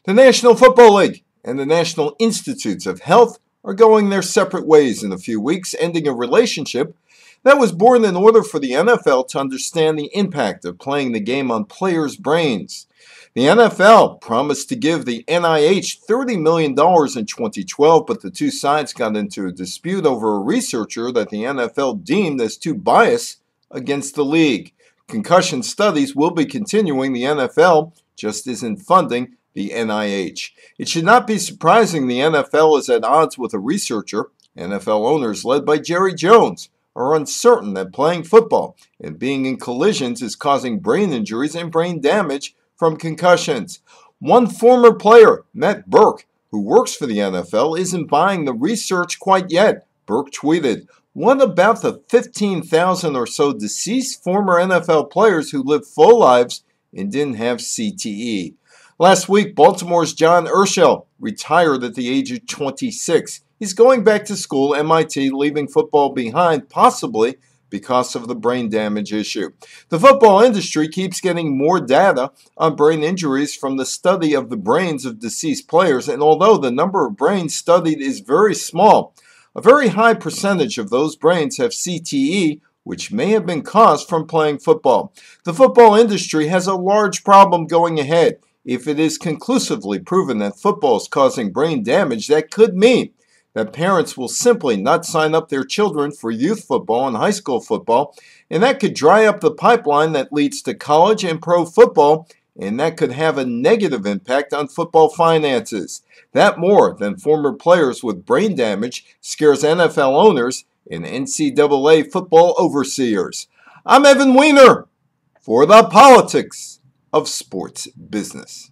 The National Football League and the National Institutes of Health are going their separate ways in a few weeks, ending a relationship that was born in order for the NFL to understand the impact of playing the game on players' brains. The NFL promised to give the NIH $30 million in 2012, but the two sides got into a dispute over a researcher that the NFL deemed as too biased against the league. Concussion studies will be continuing. The NFL just isn't funding the NIH. It should not be surprising the NFL is at odds with a researcher. NFL owners, led by Jerry Jones, are uncertain that playing football and being in collisions is causing brain injuries and brain damage from concussions. One former player, Matt Burke, who works for the NFL, isn't buying the research quite yet. Burke tweeted, "What about the 15,000 or so deceased former NFL players who lived full lives and didn't have CTE?" Last week, Baltimore's John Urschel retired at the age of 26. He's going back to school, MIT, leaving football behind, possibly because of the brain damage issue. The football industry keeps getting more data on brain injuries from the study of the brains of deceased players, and although the number of brains studied is very small, a very high percentage of those brains have CTE, which may have been caused from playing football. The football industry has a large problem going ahead. If it is conclusively proven that football is causing brain damage, that could mean that parents will simply not sign up their children for youth football and high school football, and that could dry up the pipeline that leads to college and pro football, and that could have a negative impact on football finances. That more than former players with brain damage scares NFL owners and NCAA football overseers. I'm Evan Weiner for the Politics of Sports Business.